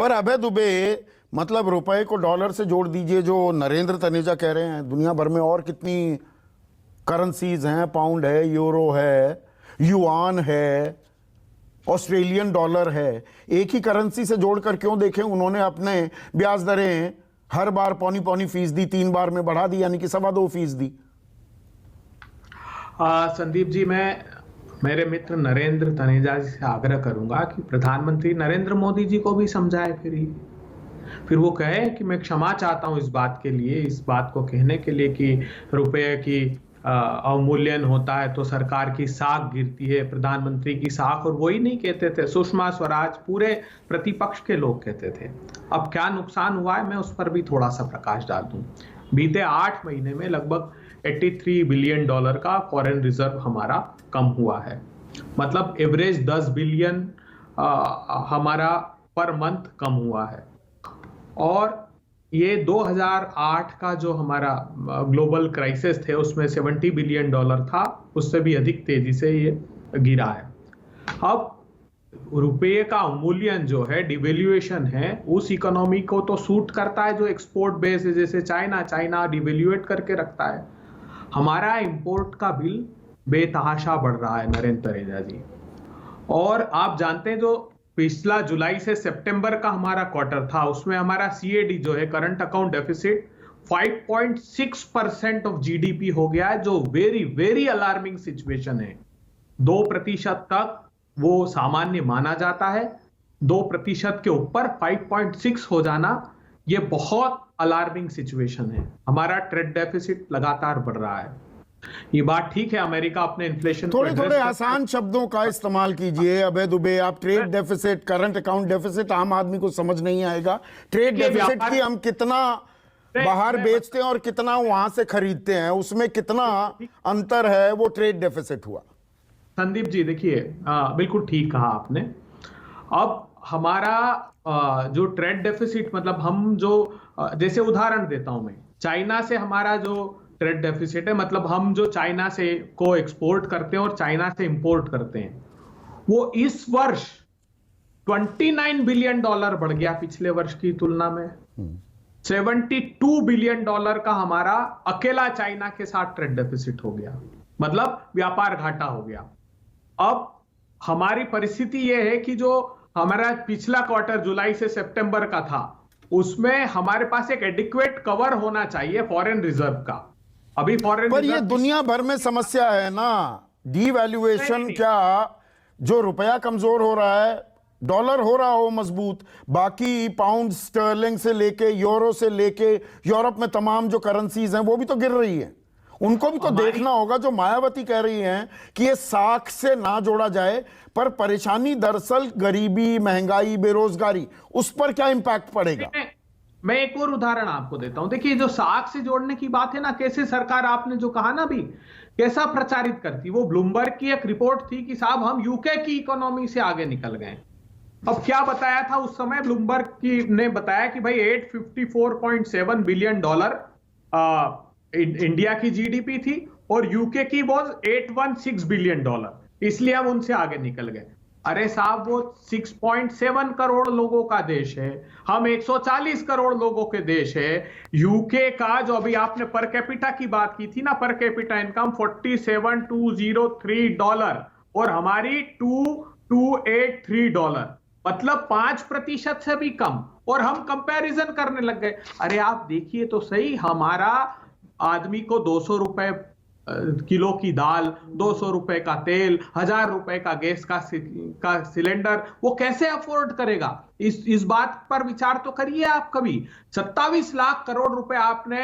पर अभय दुबे, मतलब रुपए को डॉलर से जोड़ दीजिए, जो नरेंद्र तनेजा कह रहे हैं। दुनिया भर में और कितनी करेंसीज हैं, पाउंड है, यूरो है, युआन है, ऑस्ट्रेलियन डॉलर है। एक ही करेंसी से जोड़कर क्यों देखें? उन्होंने अपने ब्याज दरें हर बार 0.25% 3 बार में बढ़ा दी, यानी कि 2.25%। संदीप जी, मैं मेरे मित्र नरेंद्र तनेजा जी से आग्रह करूंगा कि प्रधानमंत्री नरेंद्र मोदी जी को भी समझाए। फिर वो कहे कि मैं क्षमा चाहता हूं इस बात के लिए, इस बात को कहने के लिए कि रुपये की अवमूल्यन होता है तो सरकार की साख गिरती है, प्रधानमंत्री की साख। और वही नहीं कहते थे, सुषमा स्वराज, पूरे प्रतिपक्ष के लोग कहते थे। अब क्या नुकसान हुआ है, मैं उस पर भी थोड़ा सा प्रकाश डाल दूं। बीते 8 महीने में लगभग $83 बिलियन का फॉरेन रिजर्व हमारा कम हुआ है। मतलब एवरेज 10 बिलियन हमारा पर मंथ कम हुआ है। और ये 2008 का जो हमारा ग्लोबल क्राइसिस थे उसमें $70 बिलियन था, उससे भी अधिक तेजी से ये गिरा है। अब रुपये का अवमूल्यन जो है, डिवेल्यूएशन है, उस इकोनॉमी को तो सूट करता है जो एक्सपोर्ट बेस है, जैसे चाइना डिवेल्यूएट करके रखता है। हमारा इंपोर्ट का बिल बेतहाशा बढ़ रहा है नरेंद्र तनेजा जी। और आप जानते हैं जो पिछला जुलाई से सितंबर का हमारा क्वार्टर था, उसमें हमारा CAD जो है, current account deficit, 5.6% of GDP हो गया है, जो वेरी वेरी अलार्मिंग सिचुएशन है। 2% तक वो सामान्य माना जाता है। 2% के ऊपर 5.6 हो जाना, ये बहुत अलार्मिंग सिचुएशन है। हमारा ट्रेड डेफिसिट लगातार बढ़ रहा है। ये बात ठीक है, अमेरिका अपने इन्फ्लेशन, थोड़े आसान शब्दों का इस्तेमाल कीजिए अभय दुबे। आप trade deficit, current account deficit आम आदमी को समझ नहीं आएगा। ट्रेड डेफिसिट की हम कितना बाहर बेचते हैं और कितना वहां से खरीदते हैं, उसमें कितना अंतर है, वो ट्रेड डेफिसिट हुआ। संदीप जी देखिए, बिल्कुल ठीक कहा आपने। अब हमारा जो ट्रेड डेफिसिट, मतलब हम जो, जैसे उदाहरण देता हूं मैं, चाइना से हमारा जो ट्रेड डेफिसिट है, मतलब हम जो चाइना से को एक्सपोर्ट करते हैं और चाइना से इंपोर्ट करते हैं, वो इस वर्ष $29 बिलियन बढ़ गया पिछले वर्ष की तुलना में। $72 बिलियन का हमारा अकेला चाइना के साथ ट्रेड डेफिसिट हो गया, मतलब व्यापार घाटा हो गया। अब हमारी परिस्थिति यह है कि जो हमारा पिछला क्वार्टर जुलाई से सितंबर का था, उसमें हमारे पास एक एडिक्वेट कवर होना चाहिए फॉरेन रिजर्व का। अभी फॉरेन पर ये दुनिया भर में समस्या है ना, डीवैल्यूएशन। क्या जो रुपया कमजोर हो रहा है, डॉलर हो रहा हो मजबूत, बाकी पाउंड स्टर्लिंग से लेके, यूरो से लेके, यूरोप में तमाम जो करेंसीज हैं वो भी तो गिर रही हैं। उनको भी तो देखना होगा। जो मायावती कह रही हैं कि ये साख से ना जोड़ा जाए, पर परेशानी दरअसल गरीबी, महंगाई, बेरोजगारी, उस पर क्या इंपैक्ट पड़ेगा? मैं एक और उदाहरण आपको देता हूं। देखिए, जो साख से जोड़ने की बात है ना, कैसे सरकार, आपने जो कहा ना, भी कैसा प्रचारित करती, वो ब्लूमबर्ग की एक रिपोर्ट थी कि साहब हम यूके की इकोनॉमी से आगे निकल गए। अब क्या बताया था उस समय? ब्लूमबर्ग की ने बताया कि भाई $854.7 बिलियन इंडिया की GDP थी और यूके की वॉज $816 बिलियन, इसलिए हम उनसे आगे निकल गए। अरे साहब, वो 6.7 करोड़ लोगों का देश है, हम 140 करोड़ लोगों के देश है। यूके का जो अभी आपने पर कैपिटा की बात की थी ना, पर कैपिटा इनकम $47,203 और हमारी $2,283, मतलब 5% से भी कम। और हम कंपैरिजन करने लग गए। अरे आप देखिए तो सही, हमारा आदमी को 200 रुपए किलो की दाल, 200 रुपए का तेल, 1000 रुपए का गैस का सिलेंडर, वो कैसे अफोर्ड करेगा? इस बात पर विचार तो करिए आप कभी। 27 लाख करोड़ रुपए आपने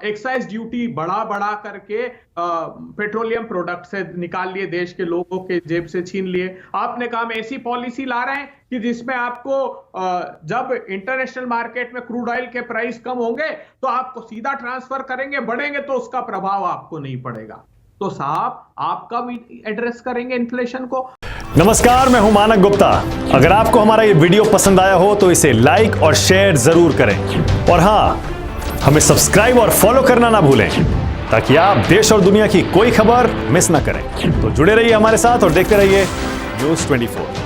एक्साइज ड्यूटी बढ़ा करके पेट्रोलियम प्रोडक्ट से निकाल लिए, देश के लोगों के जेब से छीन लिए। आपने कहा हम ऐसी पॉलिसी ला रहे हैं कि जिसमें आपको जब इंटरनेशनल मार्केट में क्रूड ऑयल के प्राइस कम होंगे तो आपको सीधा ट्रांसफर करेंगे, बढ़ेंगे तो उसका प्रभाव आपको नहीं पड़ेगा। तो साहब, आप कब एड्रेस करेंगे इन्फ्लेशन को? नमस्कार, मैं हूं मानक गुप्ता। अगर आपको हमारा ये वीडियो पसंद आया हो तो इसे लाइक और शेयर जरूर करें, और हां, हमें सब्सक्राइब और फॉलो करना ना भूलें, ताकि आप देश और दुनिया की कोई खबर मिस ना करें। तो जुड़े रहिए हमारे साथ और देखते रहिए News 24।